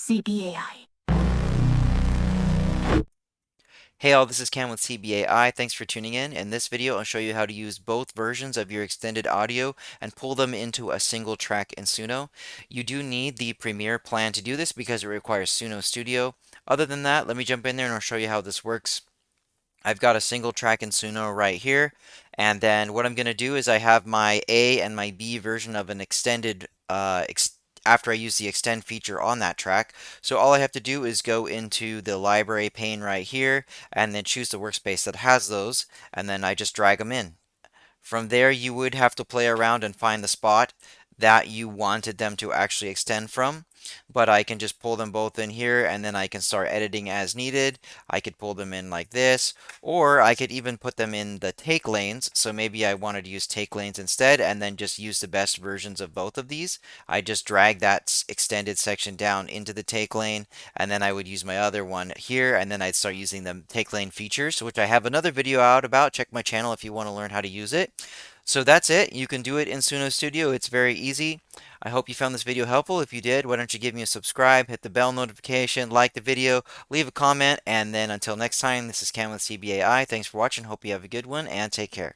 CBAI. Hey all, this is Cam with CBAI. Thanks for tuning in. In this video, I'll show you how to use both versions of your extended audio and pull them into a single track in Suno. You do need the Premiere plan to do this because it requires Suno Studio. Other than that, let me jump in there and I'll show you how this works. I've got a single track in Suno right here, and then what I'm going to do is I have my A and my B version of an extended after I use the extend feature on that track. So all I have to do is go into the library pane right here and then choose the workspace that has those, and then I just drag them in. From there, you would have to play around and find the spot that you wanted them to actually extend from. But I can just pull them both in here and then I can start editing as needed. I could pull them in like this, or I could even put them in the take lanes. So maybe I wanted to use take lanes instead and then just use the best versions of both of these. I just drag that extended section down into the take lane, and then I would use my other one here, and then I'd start using the take lane features, which I have another video out about. Check my channel if you want to learn how to use it. So that's it. You can do it in Suno Studio. It's very easy. I hope you found this video helpful. If you did, why don't you give me a subscribe, hit the bell notification, like the video, leave a comment, and then until next time, this is Cam with CBAI. Thanks for watching. Hope you have a good one, and take care.